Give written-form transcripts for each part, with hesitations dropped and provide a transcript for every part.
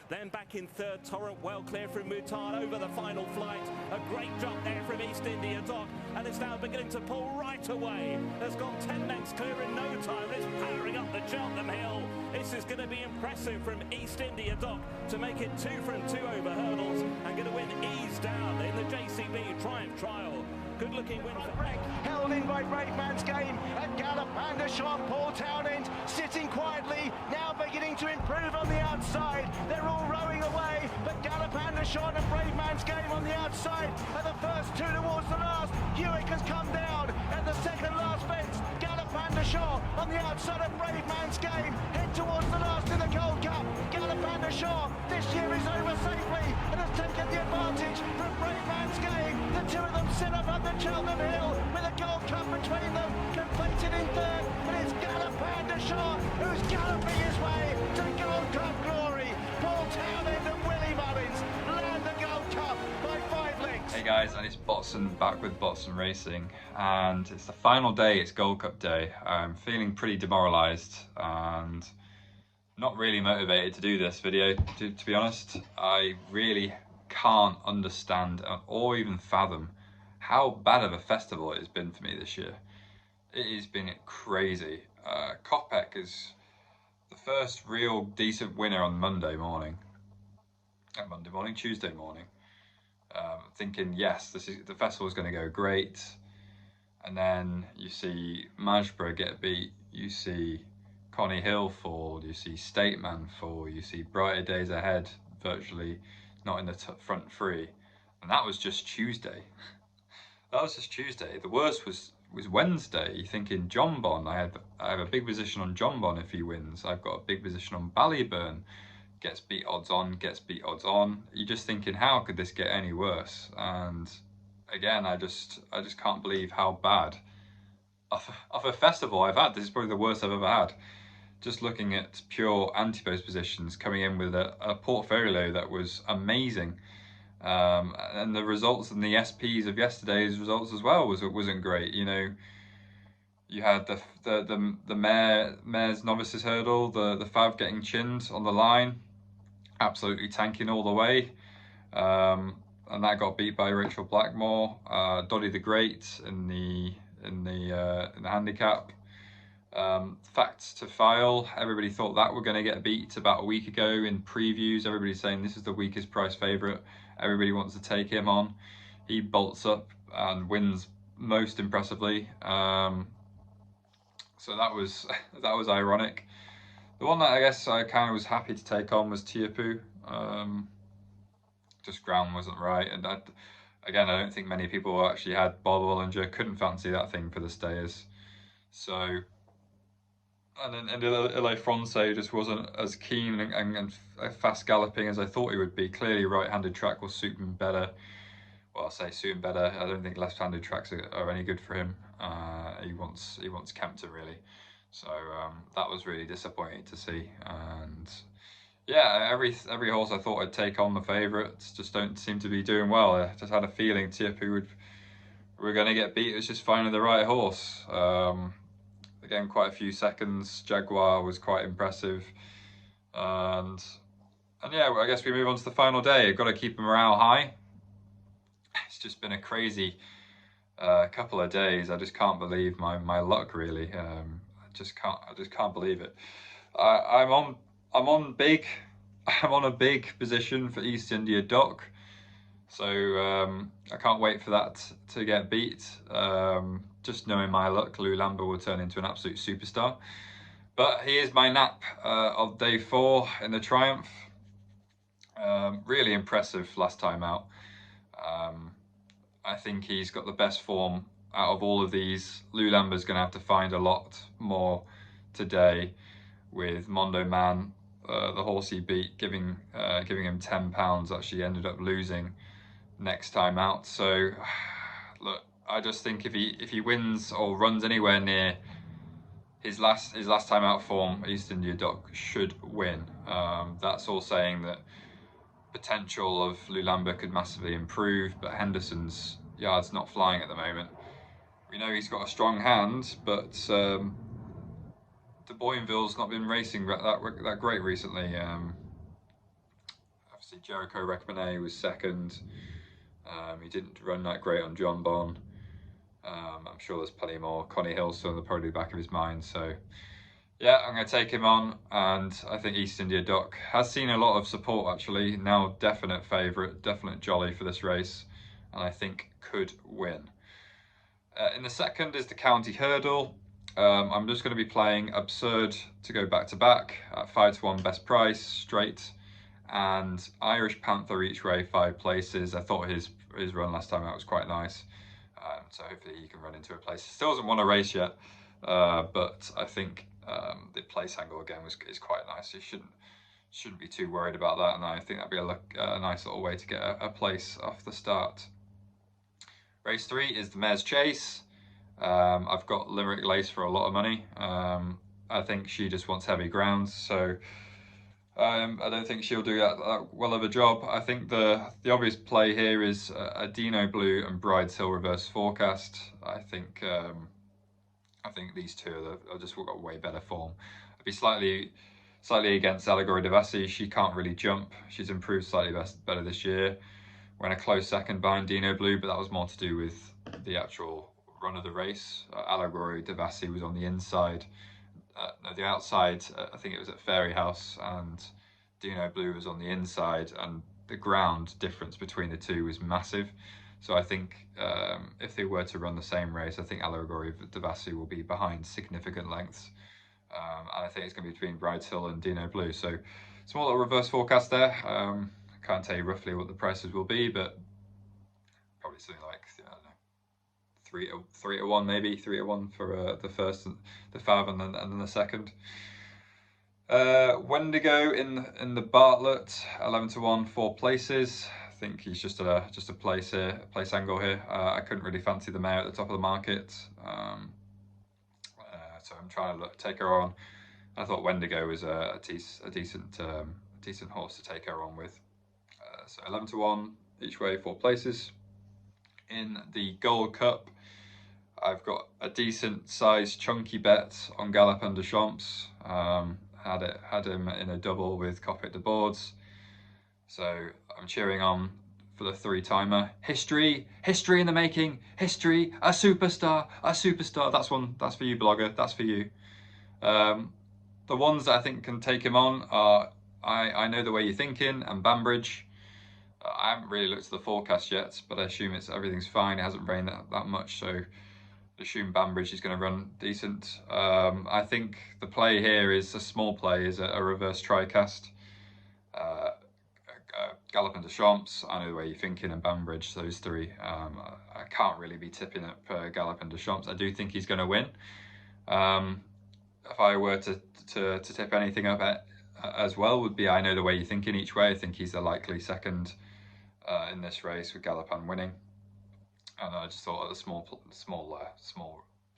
Then back in third, Torrent well clear from Mutard over the final flight. A great jump there from East India Dock, and it's now beginning to pull right away. Has got 10 lengths clear in no time. It's powering up the Cheltenham Hill. This is going to be impressive from East India Dock to make it 2 from 2 over hurdles and going to win ease down in the JCB Triumph Trial. Good looking win for Breck. Held in by Brave Man's Game and Gallop and Sean Paul Townend sitting quietly, now beginning to improve on the outside. They're all rowing away, but Gallop and Sean and Brave Man's Game on the outside are the first two towards the last. Hewick has come down at the second last fence. Gallop and Sean on the outside of Brave Man's Game head towards the last in the Gold Cup. Gallop and Sean this year is over safely and has taken the advantage from Brave Man's Game. The two of them sit up on the Cheltenham Hill with a Gold Cup between them, completed in third, but it's Gallop and Sean who's galloping his way to Gold Cup glory. Paul Townend and Willie Mullins land the Gold Cup by 5 lengths. Hey guys, and it's Botson back with Botson Racing, and it's the final day, it's Gold Cup day. I'm feeling pretty demoralised and not really motivated to do this video, to be honest. I really can't understand or even fathom how bad of a festival it has been for me this year. It has been crazy. Kopeck is the first real decent winner on Tuesday morning. Thinking, yes, the festival is going to go great. And then you see Majborough get beat, you see Connie Hill fall, you see Stateman fall, you see Brighter Days Ahead virtually not in the front three. And that was just Tuesday. That was just Tuesday. The worst was Wednesday. You're thinking John Bon. I have a big position on John Bon if he wins. I've got a big position on Ballyburn. Gets beat odds on, gets beat odds on. You're just thinking, how could this get any worse? And again, I just can't believe how bad of a festival I've had. This is probably the worst I've ever had. Just looking at pure anti-post positions, coming in with a portfolio that was amazing. And the results and the SPs of yesterday's results as well wasn't great. You know, you had the mare's novices hurdle, the Fav getting chinned on the line, absolutely tanking all the way, and that got beat by Rachel Blackmore. Doddy the Great in the handicap. Facts to file, everybody thought that were going to get beat about a week ago in previews. Everybody's saying this is the weakest price favourite. Everybody wants to take him on. He bolts up and wins most impressively. So that was ironic. The one that I guess I kind of was happy to take on was Tiapu. Just ground wasn't right, and again, I don't think many people actually had Bob Ollinger. Couldn't fancy that thing for the stayers. So. And then Ile France just wasn't as keen and fast galloping as I thought he would be. Clearly, right-handed track will suit him better. Well, I'll say suit him better. I don't think left-handed tracks are any good for him. He wants Kempton really. So that was really disappointing to see. And yeah, every horse I thought I'd take on the favourites just don't seem to be doing well. I just had a feeling Tiapu were going to get beat. It was just finding the right horse. Again, quite a few seconds. Jaguar was quite impressive, and yeah, I guess we move on to the final day. I've got to keep morale high. It's just been a crazy couple of days. I just can't believe my luck really. I just can't believe it. I'm on a big position for East India Dock, so I can't wait for that to get beat. Just knowing my luck, Lou Lambert will turn into an absolute superstar. But he is my nap of day 4 in the Triumph. Really impressive last time out. I think he's got the best form out of all of these. Lou Lambert's going to have to find a lot more today with Mondo Man, the horse he beat, giving him £10. Actually ended up losing next time out. So look, I just think if he wins or runs anywhere near his last time out form, East India Dock should win. That's all saying that potential of Lou Lambert could massively improve, but Henderson's yard's not flying at the moment. We know he's got a strong hand, but de Boinville's not been racing that great recently. obviously Jericho Recommendé was second. He didn't run that great on John Bon. I'm sure there's plenty more. Connie Hill's still in the probably back of his mind. So yeah, I'm going to take him on, and I think East India Dock has seen a lot of support actually. Now definite favourite, definite jolly for this race, and I think could win. In the second is the County Hurdle. I'm just going to be playing Absurde to go back to back at 5-1 best price straight, and Irish Panther each way 5 places. I thought his run last time out was quite nice, so hopefully he can run into a place. He still hasn't won a race yet, but I think the place angle again is quite nice. You shouldn't be too worried about that, and I think that'd be a nice little way to get a place off the start. Race 3 is the Mare's Chase. I've got Limerick Lace for a lot of money. I think she just wants heavy grounds, so I don't think she'll do that well of a job. I think the obvious play here is a Dinoblue and Bride's Hill reverse forecast. I think these two are just got way better form. I'd be slightly against Allegory Devassi. She can't really jump. She's improved slightly better this year. We're in a close second behind Dinoblue, but that was more to do with the actual run of the race. Allegory Devassi was on the inside. No, the outside, I think it was at Fairy House, and Dinoblue was on the inside, and the ground difference between the two was massive. So I think if they were to run the same race, I think Allegory Devassi will be behind significant lengths. And I think it's going to be between Bride's Hill and Dinoblue. So small little reverse forecast there. Can't tell you roughly what the prices will be, but probably something like, I don't know, 3-1 maybe, 3-1 for the first, the Fav, and then the second. Wendigo in the Bartlett, 11-1, 4 places. I think he's just a place here, a place angle here. I couldn't really fancy the mare at the top of the market, so I'm trying to take her on. I thought Wendigo was a decent horse to take her on with. So 11-1 each way, 4 places. In the Gold Cup, I've got a decent sized chunky bet on Galopin Des Champs. Had him in a double with Coppet de Boards. So I'm cheering on for the 3-timer. History in the making. History, a superstar. That's for you, blogger. That's for you. The ones that I think can take him on are I Know the Way You're Thinking and Bambridge. I haven't really looked at the forecast yet, but I assume everything's fine. It hasn't rained that much, so I assume Bambridge is going to run decent. I think the play here is a small play, is a reverse tricast. Galopin Des Champs, I Know the Way You're Thinking, and Bambridge, those 3. I can't really be tipping up Galopin Des Champs. I do think he's going to win. If I were to tip anything up as well, would be I Know the Way You're Thinking each way. I think he's the likely second in this race, with Galopin winning. And I just thought a small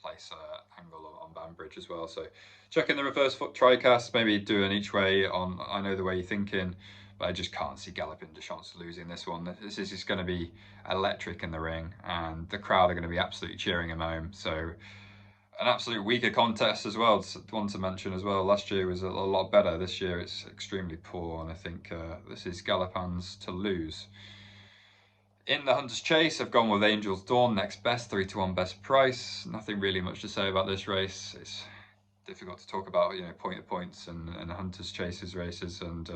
place angle on Bambridge as well. So check in the reverse foot tricast, maybe do an each way on I Know the Way You're Thinking, but I just can't see Galopin Des Champs losing this one. This is just going to be electric in the ring, and the crowd are going to be absolutely cheering him home. So an absolute weaker contest as well. It's one to mention as well. Last year was a lot better. This year it's extremely poor, and I think this is Galopin's to lose. In the Hunter's Chase, I've gone with Angel's Dawn next best, 3-1 best price. Nothing really much to say about this race. It's difficult to talk about, point to points and Hunter's Chases races. And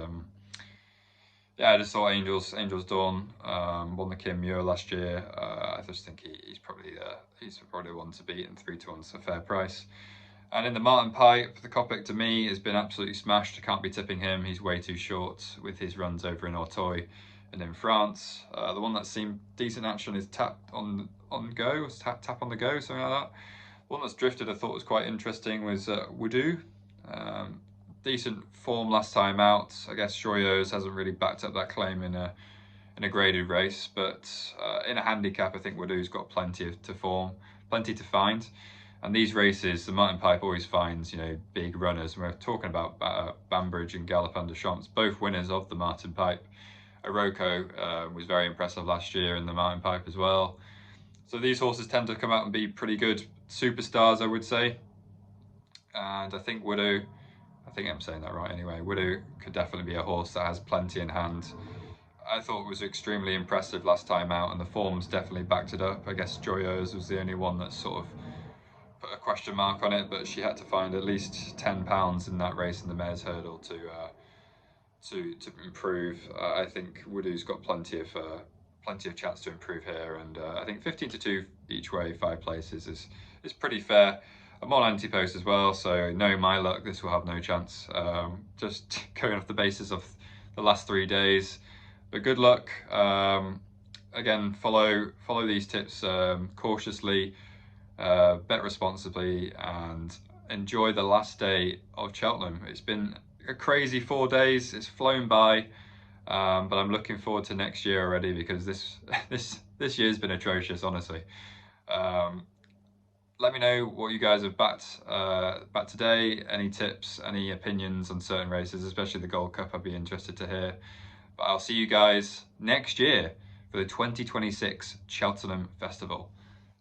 yeah, I just thought Angel's Dawn won the Kim Muir last year. I just think he's probably the one to beat, and 3-1's a fair price. And in the Martin Pipe, the Copic to me has been absolutely smashed. I can't be tipping him. He's way too short with his runs over in Auteuil and in France. The one that seemed decent action is Tap on Go, Tap on the Go, something like that. One that's drifted I thought was quite interesting was Wodhooh. Decent form last time out. I guess Shoyos hasn't really backed up that claim in a graded race, but in a handicap I think Wodhooh's got plenty to find. And these races, the Martin Pipe always finds, big runners. And we're talking about Bambridge and Galopin Des Champs, both winners of the Martin Pipe. Iroko was very impressive last year in the Martin Pipe as well. So these horses tend to come out and be pretty good superstars, I would say. And I think Wodhooh, I think I'm saying that right anyway, Wodhooh could definitely be a horse that has plenty in hand. I thought was extremely impressive last time out, and the form's definitely backed it up. I guess Joyeuse was the only one that sort of put a question mark on it, but she had to find at least £10 in that race in the mares hurdle to improve. I think Wodhoo's got plenty of chance to improve here, and I think 15-2 each way, 5 places is pretty fair. I'm on anti-post as well, so knowing my luck, this will have no chance. Just going off the basis of the last 3 days, but good luck. Again, follow these tips cautiously, bet responsibly, and enjoy the last day of Cheltenham. It's been a crazy 4 days. It's flown by, but I'm looking forward to next year already, because this year's been atrocious, honestly. Let me know what you guys have backed today. Any tips, any opinions on certain races, especially the Gold Cup, I'd be interested to hear. But I'll see you guys next year for the 2026 Cheltenham Festival.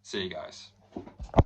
See you guys.